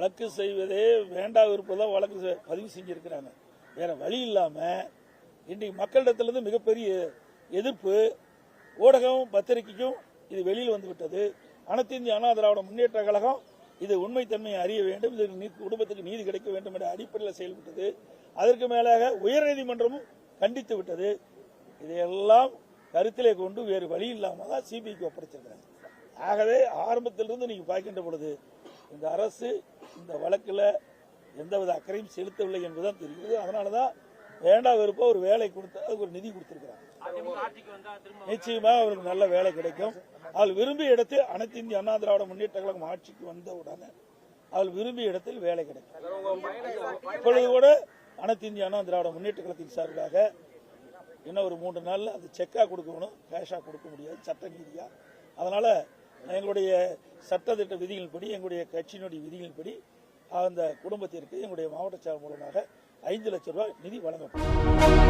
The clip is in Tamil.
வழக்கு செய்வதே வேண்டா விருப்பதான் வழக்கு பதிவு செஞ்சிருக்கிறாங்க. வேற வழி இல்லாம இன்றைக்கு மக்களிடத்திலிருந்து மிகப்பெரிய எதிர்ப்பு, ஊடகம் பத்திரிகைக்கும் இது வெளியில் வந்துவிட்டது. அனைத்து இந்திய அண்ணா திராவிட முன்னேற்ற கழகம் இது உண்மைத்தன்மையை அறிய வேண்டும், இது குடும்பத்துக்கு நீதி கிடைக்க வேண்டும் என்ற அடிப்படையில் செயல்பட்டது. அதற்கு மேலாக உயர்நீதிமன்றமும் கண்டித்து விட்டது. இதையெல்லாம் கருத்திலே கொண்டு வேறு வழி இல்லாம தான் சிபிஐக்கு ஒப்படைச்சிருக்கிறாங்க. ஆகவே ஆரம்பத்திலிருந்து நீங்க பார்க்கின்ற பொழுது இந்த அரசு இந்த வழக்கில் எந்தவித அக்கறையும் செலுத்தவில்லை என்பதுதான் தெரிகிறது. அதனாலதான் வேண்டா விருப்ப ஒரு வேலை கொடுத்து அதுக்கு ஒரு நிதி கொடுத்திருக்கிறாங்க. நிச்சயமா அவருக்கு நல்ல வேலை கிடைக்கும். அவள் விரும்பிய இடத்தில் அனைத்து இந்திய அண்ணா திராவிட முன்னேற்ற கழகம் ஆட்சிக்கு வந்தவுடனே அவள் விரும்பிய இடத்தில் வேலை கிடைக்கும். இப்பொழுது கூட அனைத்து இந்திய அண்ணா திராவிட முன்னேற்ற கழகத்தின் சார்பாக இன்னும் ஒரு 3 நாள்ல அது செக்கா கொடுக்கணும், கேஷா கொடுக்க முடியாது சட்ட ரீதியா. அதனால எங்களுடைய சட்டத்திட்ட விதிகளின்படி, எங்களுடைய கட்சியினுடைய விதிகளின்படி அந்த குடும்பத்திற்கு எங்களுடைய மாவட்ட செயலர் மூலமாக 5 லட்சம் ரூபாய் நிதி வழங்கப்படும்.